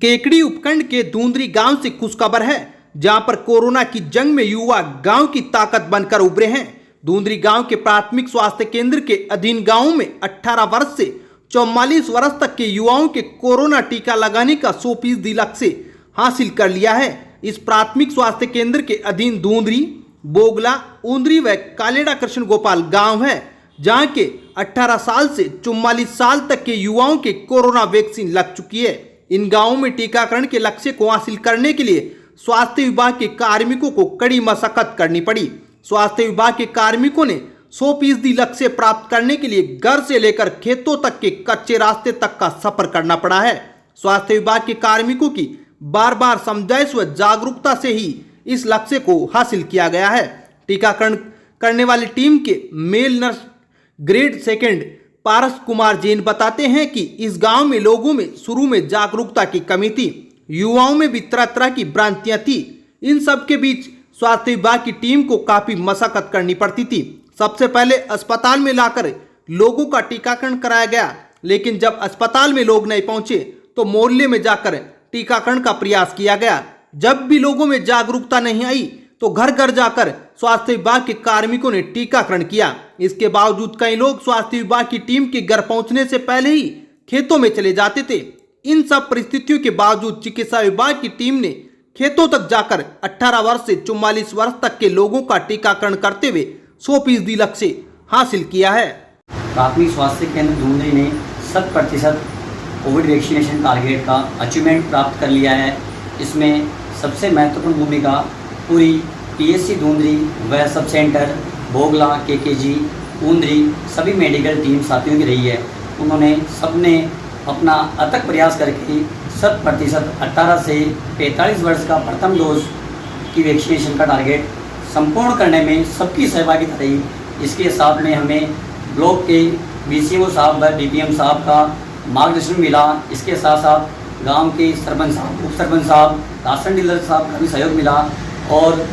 केकड़ी उपखंड के दूंदरी गांव से खुशखबर है, जहां पर कोरोना की जंग में युवा गांव की ताकत बनकर उभरे हैं। दूंदरी गांव के प्राथमिक स्वास्थ्य केंद्र के अधीन गांव में 18 वर्ष से 44 वर्ष तक के युवाओं के कोरोना टीका लगाने का 100% लक्ष्य हासिल कर लिया है। इस प्राथमिक स्वास्थ्य केंद्र के अधीन दूंदरी, बोगला, उंदरी व कालेड़ा कृष्ण गोपाल गांव है, जहां के 18 साल से 44 साल तक के युवाओं के कोरोना वैक्सीन लग चुकी है। इन गांवों में टीकाकरण के लक्ष्य को हासिल करने के लिए स्वास्थ्य विभाग के कार्मिकों को कड़ी मशक्कत करनी पड़ी। स्वास्थ्य विभाग के कार्मिकों ने 100% लक्ष्य प्राप्त करने के लिए घर से लेकर खेतों तक के कच्चे रास्ते तक का सफर करना पड़ा है। स्वास्थ्य विभाग के कार्मिकों की बार बार समझाइश व जागरूकता से ही इस लक्ष्य को हासिल किया गया है। टीकाकरण करने वाली टीम के मेल नर्स ग्रेड 2 पारस कुमार जैन बताते हैं कि इस गांव में लोगों में शुरू में जागरूकता की कमी थी, युवाओं में भी तरह तरह की भ्रांतियां थी। इन सब के बीच स्वास्थ्य विभाग की टीम को काफी मशक्कत करनी पड़ती थी। सबसे पहले अस्पताल में लाकर लोगों का टीकाकरण कराया गया, लेकिन जब अस्पताल में लोग नहीं पहुंचे तो मोहल्ले में जाकर टीकाकरण का प्रयास किया गया। जब भी लोगों में जागरूकता नहीं आई तो घर घर जाकर स्वास्थ्य विभाग के कार्मिकों ने टीकाकरण किया। इसके बावजूद कई लोग स्वास्थ्य विभाग की टीम के घर पहुंचने से पहले ही खेतों में चले जाते थे। इन सब परिस्थितियों के बावजूद चिकित्सा विभाग की टीम ने खेतों तक जाकर 18 वर्ष से 44 वर्ष तक के लोगों का टीकाकरण करते हुए 100% लक्ष्य हासिल किया है। प्राथमिक स्वास्थ्य केंद्र दूंदरी ने 100% कोविड वैक्सीनेशन टारगेट का अचीवमेंट प्राप्त कर लिया है। इसमें सबसे महत्वपूर्ण भूमिका पूरी पीएससी दूंदरी व सब सेंटर बोगला, केकेजी, उंदरी सभी मेडिकल टीम साथियों की रही है। उन्होंने सबने अपना अथक प्रयास करके 100% 18 से 45 वर्ष का प्रथम डोज की वैक्सीनेशन का टारगेट संपूर्ण करने में सबकी सहभागिता रही। इसके साथ में हमें ब्लॉक के बीसीओ साहब व डीपीएम साहब का मार्गदर्शन मिला। इसके साथ साथ गांव के सरपंच साहब, उप सरपंच साहब, राशन डीलर साहब का भी सहयोग मिला और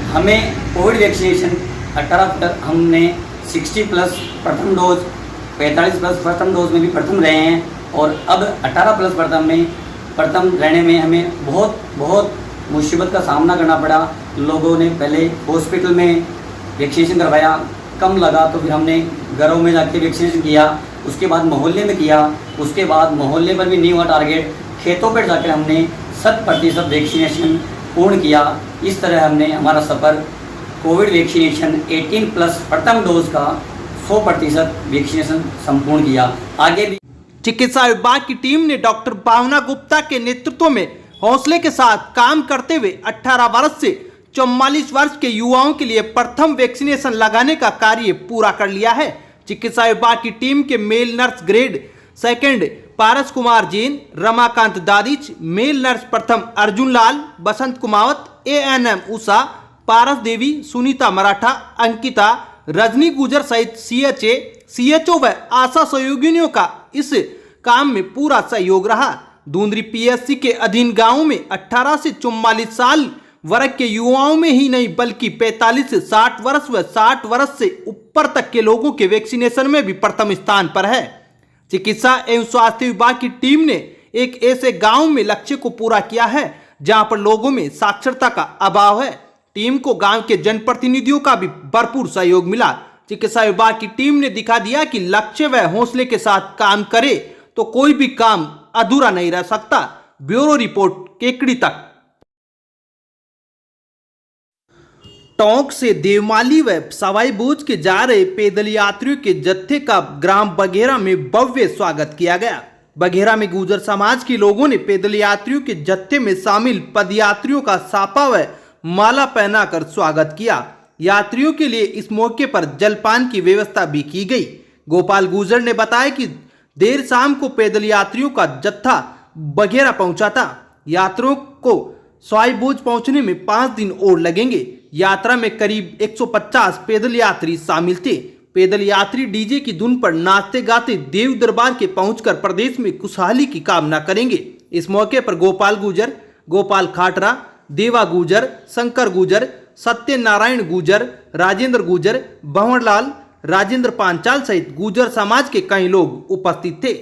हमें कोविड वैक्सीनेशन 18 तक हमने 60+ प्रथम डोज, 45+ प्रथम डोज में भी प्रथम रहे हैं और अब 18+ प्रथम में प्रथम रहने में हमें बहुत मुसीबत का सामना करना पड़ा। लोगों ने पहले हॉस्पिटल में वैक्सीनेशन करवाया, कम लगा तो फिर हमने घरों में जाके वैक्सीनेशन किया, उसके बाद मोहल्ले में किया, उसके बाद मोहल्ले पर भी नहीं हुआ टारगेट, खेतों पर जाकर हमने 100% वैक्सीनेशन पूर्ण किया। इस तरह हमने हमारा सफ़र कोविड वैक्सीनेशन 18+ प्रथम डोज का 100% वैक्सीनेशन संपूर्ण किया। आगे भी चिकित्सा विभाग की टीम ने डॉक्टर भावना गुप्ता के नेतृत्व में हौसले के साथ काम करते हुए 18 वर्ष से 44 वर्ष के युवाओं के लिए प्रथम वैक्सीनेशन लगाने का कार्य पूरा कर लिया है। चिकित्सा विभाग की टीम के मेल नर्स ग्रेड 2 पारस कुमार जैन, रमाकांत दादिच, मेल नर्स प्रथम अर्जुन लाल, बसंत कुमावत, ANM उषा, पारस देवी, सुनीता मराठा, अंकिता, रजनी गुजर सहित CHA, CHO व आशा सहयोगिनियों का इस काम में पूरा सहयोग रहा। दूंदरी PSC के अधीन गांवों में 18 से 44 साल वर्ग के युवाओं में ही नहीं बल्कि 45 से 60 वर्ष व 60 वर्ष से ऊपर तक के लोगों के वैक्सीनेशन में भी प्रथम स्थान पर है। चिकित्सा एवं स्वास्थ्य विभाग की टीम ने एक ऐसे गांव में लक्ष्य को पूरा किया है जहां पर लोगों में साक्षरता का अभाव है। टीम को गांव के जनप्रतिनिधियों का भी भरपूर सहयोग मिला। चिकित्सा विभाग की टीम ने दिखा दिया कि लक्ष्य व हौसले के साथ काम करे तो कोई भी काम अधूरा नहीं रह सकता। ब्यूरो रिपोर्ट, केकड़ी तक। टोंक से देवमाली व सवाई भोज के जा रहे पैदल यात्रियों के जत्थे का ग्राम बघेरा में भव्य स्वागत किया गया। बघेरा में गुर्जर समाज के लोगों ने पैदल यात्रियों के जत्थे में शामिल पदयात्रियों का साफा व माला पहनाकर स्वागत किया। यात्रियों के लिए इस मौके पर जलपान की व्यवस्था भी की गई। गोपाल गुर्जर ने बताया कि देर शाम को पैदल यात्रियों का जत्था बघेरा पहुंचा था। यात्रियों को सवाई भोज पहुंचने में 5 दिन और लगेंगे। यात्रा में करीब 150 पैदल यात्री शामिल थे। पैदल यात्री डीजे की धुन पर नाचते गाते देव दरबार के पहुंचकर प्रदेश में खुशहाली की कामना करेंगे। इस मौके पर गोपाल गुर्जर, गोपाल खाटरा, देवा गुर्जर, शंकर गुर्जर, सत्यनारायण गुर्जर, राजेंद्र गुर्जर, भंवरलाल, राजेंद्र पांचाल सहित गुर्जर समाज के कई लोग उपस्थित थे।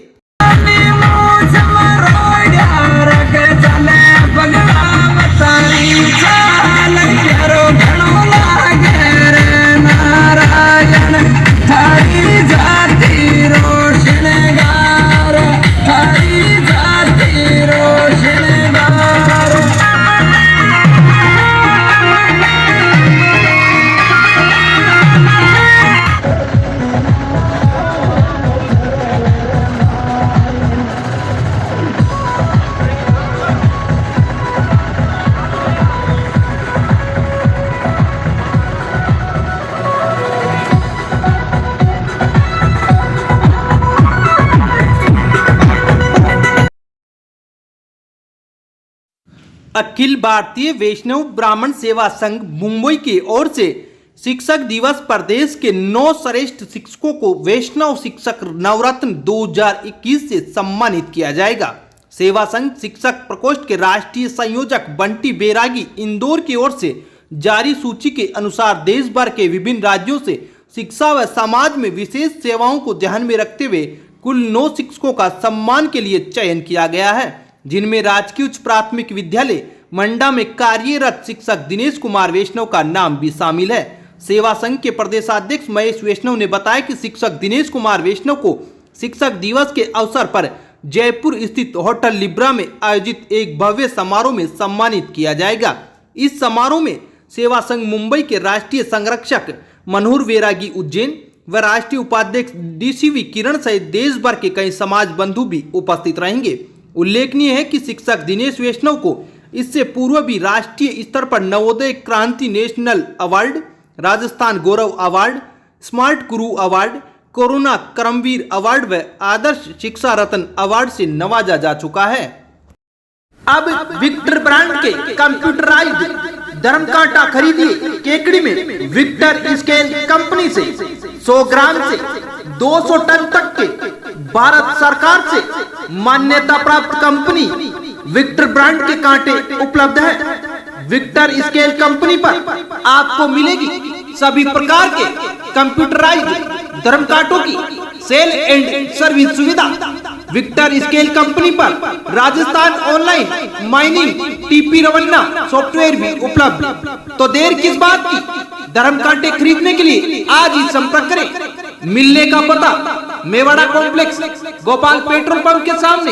अखिल भारतीय वैष्णव ब्राह्मण सेवा संघ मुंबई की ओर से शिक्षक दिवस पर देश के 9 श्रेष्ठ शिक्षकों को वैष्णव शिक्षक नवरत्न 2021 से सम्मानित किया जाएगा। सेवा संघ शिक्षक प्रकोष्ठ के राष्ट्रीय संयोजक बंटी बैरागी इंदौर की ओर से जारी सूची के अनुसार देश भर के विभिन्न राज्यों से शिक्षा व समाज में विशेष सेवाओं को ध्यान में रखते हुए कुल 9 शिक्षकों का सम्मान के लिए चयन किया गया है, जिनमें राजकीय उच्च प्राथमिक विद्यालय मंडा में कार्यरत शिक्षक दिनेश कुमार वैष्णव का नाम भी शामिल है। सेवा संघ के प्रदेशाध्यक्ष महेश वैष्णव ने बताया कि शिक्षक दिनेश कुमार वैष्णव को शिक्षक दिवस के अवसर पर जयपुर स्थित होटल लिब्रा में आयोजित एक भव्य समारोह में सम्मानित किया जाएगा। इस समारोह में सेवा संघ मुंबई के राष्ट्रीय संरक्षक मनोहर बैरागी उज्जैन व राष्ट्रीय उपाध्यक्ष डीसीवी किरण सहित देश भर के कई समाज बंधु भी उपस्थित रहेंगे। उल्लेखनीय है कि शिक्षक दिनेश वैष्णव को इससे पूर्व भी राष्ट्रीय स्तर पर नवोदय क्रांति नेशनल अवार्ड, राजस्थान गौरव अवार्ड, स्मार्ट गुरु अवार्ड, कोरोना कर्मवीर अवार्ड व आदर्श शिक्षा रत्न अवार्ड से नवाजा जा चुका है। अब विक्टर ब्रांड के कंप्यूटराइज्ड धर्म कांटा खरीदिए केकड़ी में विक्टर स्केल कंपनी से 100 ग्राम से 200 टन तक के भारत सरकार से मान्यता प्राप्त कंपनी विक्टर ब्रांड के कांटे उपलब्ध है। विक्टर स्केल कंपनी पर आपको मिलेगी सभी प्रकार के कंप्यूटराइज्ड धर्म कांटों की सेल एंड सर्विस सुविधा। विक्टर स्केल कंपनी पर Rajasthan online mining TP Revanna software भी उपलब्ध। तो देर किस बात की, धर्म कांटे खरीदने के लिए आज ही संपर्क करें। मिलने का पता Mewada complex Gopal petrol pump के सामने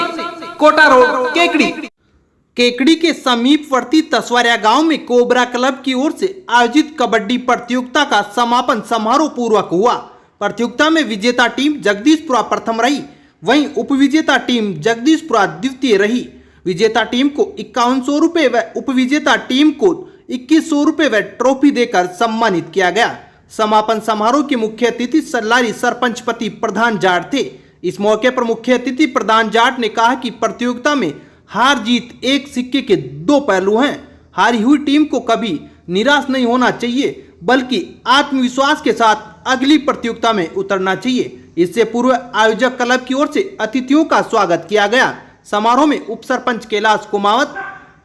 कोटा रोड केकड़ी। केकड़ी के समीपवर्ती तसवारिया गांव में कोबरा क्लब की ओर से आयोजित कबड्डी प्रतियोगिता का समापन समारोह पूर्वक हुआ। प्रतियोगिता में विजेता टीम जगदीशपुरा प्रथम रही, वहीं उपविजेता टीम जगदीशपुरा द्वितीय रही। विजेता टीम को 5100 रुपए व उपविजेता टीम को 2100 रुपए व ट्रॉफी देकर सम्मानित किया गया। समापन समारोह के मुख्य अतिथि सल्लारी सरपंच पति प्रधान जाट थे। इस मौके पर मुख्य अतिथि प्रधान जाट ने कहा कि प्रतियोगिता में हार जीत एक सिक्के के 2 पहलू हैं। हारी हुई टीम को कभी निराश नहीं होना चाहिए, बल्कि आत्मविश्वास के साथ अगली प्रतियोगिता में उतरना चाहिए। इससे पूर्व आयोजक क्लब की ओर से अतिथियों का स्वागत किया गया। समारोह में उप सरपंच कैलाश कुमावत,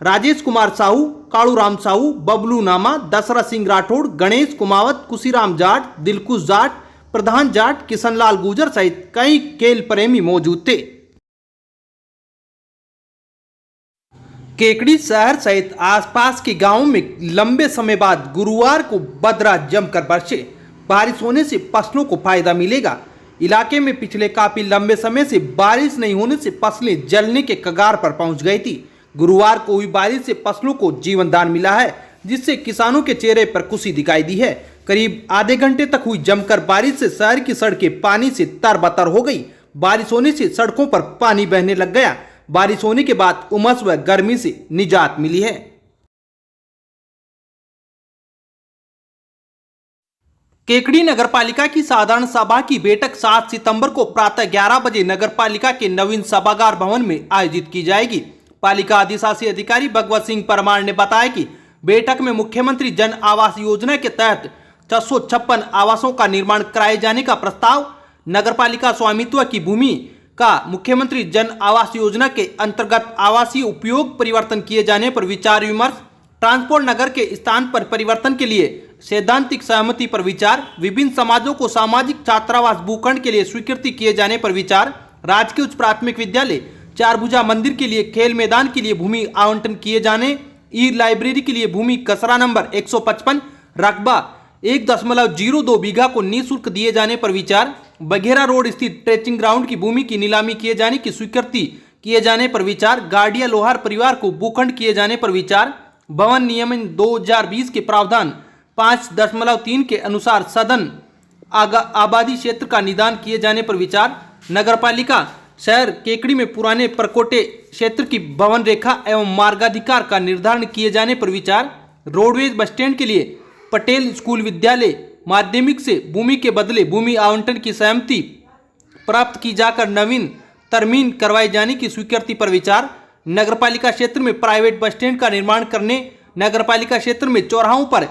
राजेश कुमार साहू, कालूराम साहू, बबलू नामा, दशरथ सिंह राठौड़, गणेश कुमावत, कुशीराम जाट, दिलकुश जाट, प्रधान जाट, किशनलाल गुजर सहित कई खेल प्रेमी मौजूद थे। केकड़ी शहर सहित आसपास के गांवों में लंबे समय बाद गुरुवार को बदरा जमकर बरसे। बारिश होने से फसलों को फायदा मिलेगा। इलाके में पिछले काफी लंबे समय से बारिश नहीं होने से फसलें जलने के कगार पर पहुंच गई थी। गुरुवार को हुई बारिश से फसलों को जीवन दान मिला है, जिससे किसानों के चेहरे पर खुशी दिखाई दी है। करीब आधे घंटे तक हुई जमकर बारिश से शहर की सड़कें पानी से तरबतर हो गई। बारिश होने से सड़कों पर पानी बहने लग गया। बारिश होने के बाद उमस व गर्मी से निजात मिली है। केकड़ी नगरपालिका की साधारण सभा की बैठक 7 सितंबर को प्रातः 11 बजे नगरपालिका के नवीन सभागार भवन में आयोजित की जाएगी। पालिका अधिशासी अधिकारी भगवत सिंह परमार ने बताया कि बैठक में मुख्यमंत्री जन आवास योजना के तहत 656 आवासों का निर्माण कराए जाने का प्रस्ताव, नगरपालिका स्वामित्व की भूमि का मुख्यमंत्री जन आवास योजना के अंतर्गत आवासीय उपयोग परिवर्तन किए जाने पर विचार विमर्श, ट्रांसपोर्ट नगर के स्थान पर परिवर्तन के लिए सैद्धांतिक सहमति पर विचार, विभिन्न समाजों को सामाजिक छात्रावास भूखंड के लिए स्वीकृति किए जाने पर विचार, राजकीय उच्च प्राथमिक विद्यालय चारभुजा मंदिर के लिए खेल मैदान के लिए भूमि आवंटन किए जाने, ई लाइब्रेरी के लिए भूमि कसरा नंबर 155 रकबा 1.02 बीघा को निःशुल्क दिए जाने पर विचार, बघेरा रोड स्थित ट्रेचिंग ग्राउंड की भूमि की नीलामी किए जाने की स्वीकृति किए जाने पर विचार, गाड़िया लोहार परिवार को भूखंड किए जाने पर विचार, भवन नियमन 2020 के प्रावधान 5.3 के अनुसार सदन आबादी क्षेत्र का निदान किए जाने पर विचार, नगरपालिका शहर केकड़ी में पुराने परकोटे क्षेत्र की भवन रेखा एवं मार्गाधिकार का निर्धारण किए जाने पर विचार, रोडवेज बस स्टैंड के लिए पटेल स्कूल विद्यालय माध्यमिक से भूमि के बदले भूमि आवंटन की सहमति प्राप्त की जाकर नवीन तरमीन करवाए जाने की स्वीकृति पर विचार, नगरपालिका क्षेत्र में प्राइवेट बस स्टैंड का निर्माण करने, नगरपालिका क्षेत्र में चौराहों पर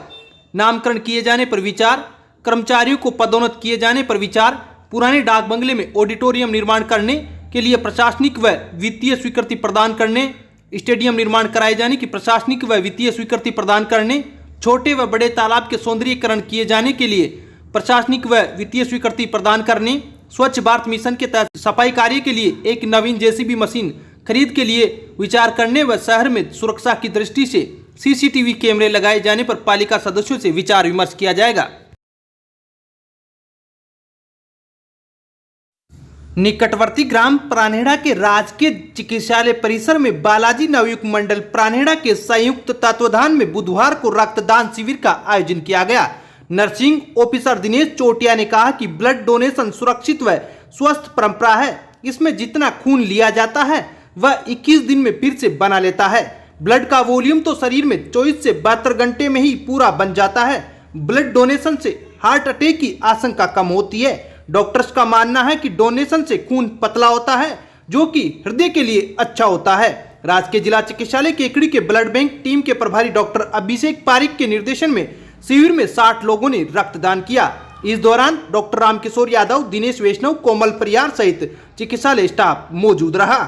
नामकरण किए जाने पर विचार, कर्मचारियों को पदोन्नत किए जाने पर विचार, पुराने डाक बंगले में ऑडिटोरियम निर्माण करने के लिए प्रशासनिक व वित्तीय स्वीकृति प्रदान करने, स्टेडियम निर्माण कराए जाने की प्रशासनिक व वित्तीय स्वीकृति प्रदान करने, छोटे व बड़े तालाब के सौंदर्यीकरण किए जाने के लिए प्रशासनिक व वित्तीय स्वीकृति प्रदान करने, स्वच्छ भारत मिशन के तहत सफाई कार्य के लिए एक नवीन जेसीबी मशीन खरीद के लिए विचार करने व शहर में सुरक्षा की दृष्टि से सीसीटीवी कैमरे लगाए जाने पर पालिका सदस्यों से विचार विमर्श किया जाएगा। निकटवर्ती ग्राम प्राणेड़ा के राजकीय चिकित्सालय परिसर में बालाजी नवयुग मंडल प्राणेड़ा के संयुक्त तत्वाधान में बुधवार को रक्तदान शिविर का आयोजन किया गया। नर्सिंग ऑफिसर दिनेश चोटिया ने कहा कि ब्लड डोनेशन सुरक्षित व स्वस्थ परंपरा है। इसमें जितना खून लिया जाता है वह 21 दिन में फिर से बना लेता है। ब्लड का वॉल्यूम तो शरीर में 24 से 72 घंटे में ही पूरा बन जाता है। ब्लड डोनेशन से हार्ट अटैक की आशंका कम होती है। डॉक्टर्स का मानना है कि डोनेशन से खून पतला होता है जो कि हृदय के लिए अच्छा होता है। राजकीय जिला चिकित्सालय केकड़ी के ब्लड बैंक टीम के प्रभारी डॉक्टर अभिषेक पारिक के निर्देशन में शिविर में 60 लोगों ने रक्तदान किया। इस दौरान डॉक्टर रामकिशोर यादव, दिनेश वैष्णव, कोमल परियार सहित चिकित्सालय स्टाफ मौजूद रहा।